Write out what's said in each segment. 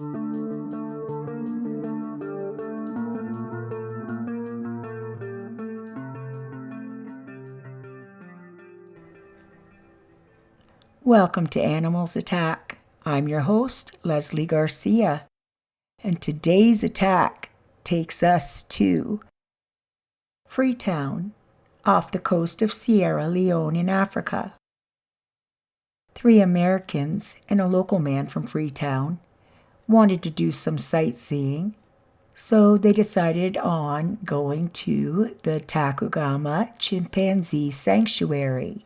Welcome to Animals Attack. I'm your host, Leslie Garcia, and today's attack takes us to Freetown, off the coast of Sierra Leone in Africa. 3 Americans and a local man from Freetown wanted to do some sightseeing, so they decided on going to the Tacugama Chimpanzee Sanctuary,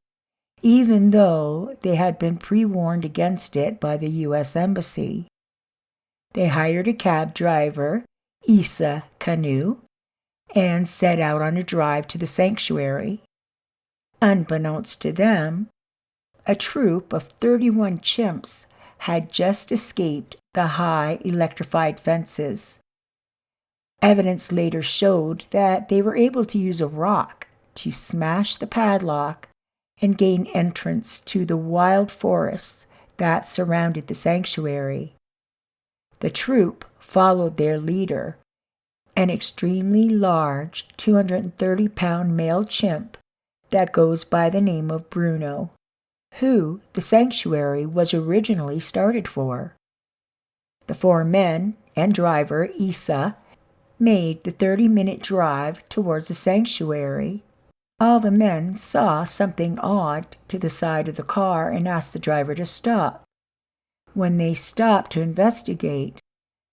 even though they had been pre-warned against it by the U.S. Embassy. They hired a cab driver, Isa Canoe, and set out on a drive to the sanctuary. Unbeknownst to them, a troop of 31 chimps had just escaped the high electrified fences. Evidence later showed that they were able to use a rock to smash the padlock and gain entrance to the wild forests that surrounded the sanctuary. The troop followed their leader, an extremely large 230-pound male chimp that goes by the name of Bruno, who the sanctuary was originally started for. The 4 men and driver, Isa, made the 30-minute drive towards the sanctuary. All the men saw something odd to the side of the car and asked the driver to stop. When they stopped to investigate,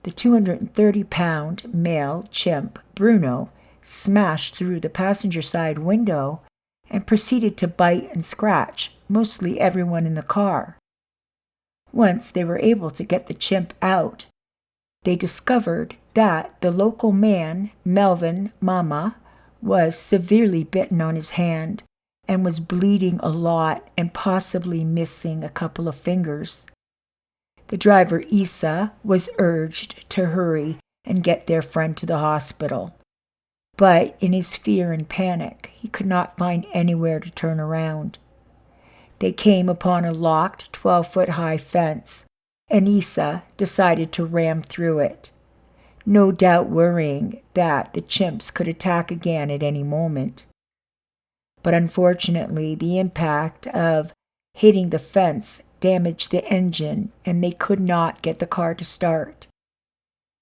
the 230-pound male chimp, Bruno, smashed through the passenger side window and proceeded to bite and scratch mostly everyone in the car. Once they were able to get the chimp out, they discovered that the local man, Melvin Mama, was severely bitten on his hand and was bleeding a lot and possibly missing a couple of fingers. The driver, Isa, was urged to hurry and get their friend to the hospital. But in his fear and panic, he could not find anywhere to turn around. They came upon a locked 12-foot-high fence, and Isa decided to ram through it, no doubt worrying that the chimps could attack again at any moment. But unfortunately, the impact of hitting the fence damaged the engine, and they could not get the car to start.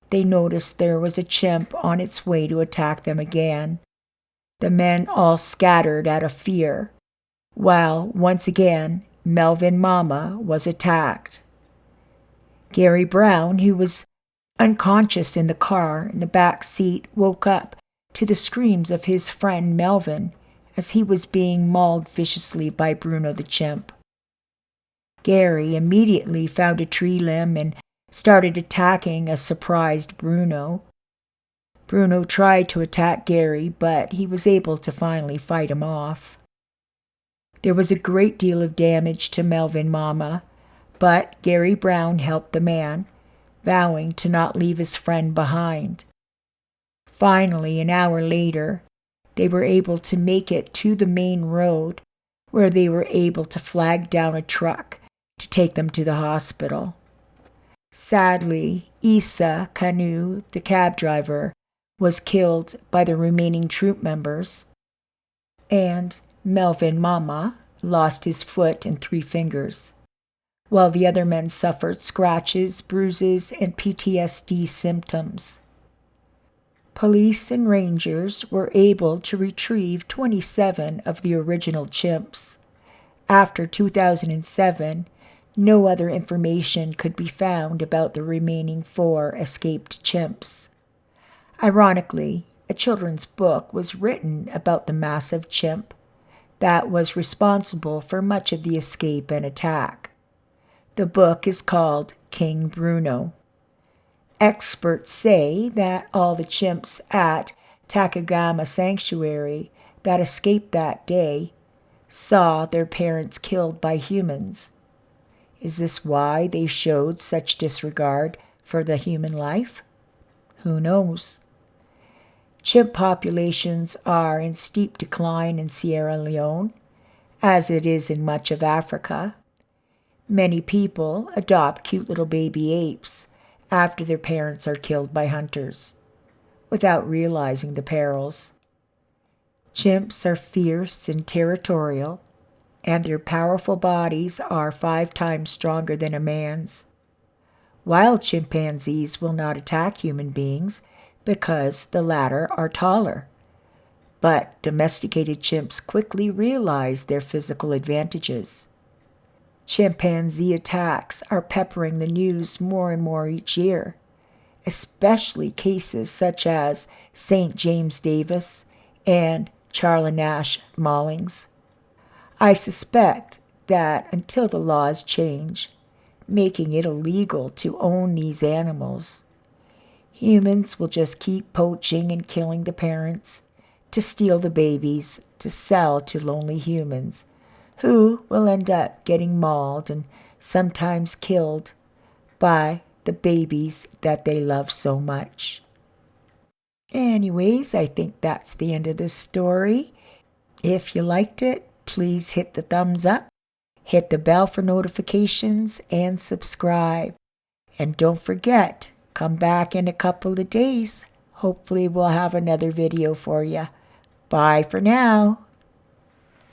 They noticed there was a chimp on its way to attack them again. The men all scattered out of fear, while once again Melvin Mama was attacked. Gary Brown, who was unconscious in the car in the back seat, woke up to the screams of his friend Melvin as he was being mauled viciously by Bruno the chimp. Gary immediately found a tree limb and started attacking a surprised Bruno. Bruno tried to attack Gary, but he was able to finally fight him off. There was a great deal of damage to Melvin Mama, but Gary Brown helped the man, vowing to not leave his friend behind. Finally, an hour later, they were able to make it to the main road, where they were able to flag down a truck to take them to the hospital. Sadly, Isa Canoe, the cab driver, was killed by the remaining troop members, and Melvin Mama lost his foot and 3 fingers, while the other men suffered scratches, bruises, and PTSD symptoms. Police and rangers were able to retrieve 27 of the original chimps. After 2007, no other information could be found about the remaining 4 escaped chimps. Ironically, a children's book was written about the massive chimp that was responsible for much of the escape and attack. The book is called King Bruno. Experts say that all the chimps at Tacugama Sanctuary that escaped that day saw their parents killed by humans. Is this why they showed such disregard for the human life? Who knows? Chimp populations are in steep decline in Sierra Leone, as it is in much of Africa. Many people adopt cute little baby apes after their parents are killed by hunters, without realizing the perils. Chimps are fierce and territorial, and their powerful bodies are 5 times stronger than a man's. Wild chimpanzees will not attack human beings because the latter are taller. But domesticated chimps quickly realize their physical advantages. Chimpanzee attacks are peppering the news more and more each year, especially cases such as St. James Davis and Charlie Nash maulings. I suspect that until the laws change, making it illegal to own these animals, humans will just keep poaching and killing the parents to steal the babies to sell to lonely humans who will end up getting mauled and sometimes killed by the babies that they love so much. Anyways, I think that's the end of this story. If you liked it, please hit the thumbs up, hit the bell for notifications, and subscribe. And don't forget, come back in a couple of days. Hopefully we'll have another video for you. Bye for now.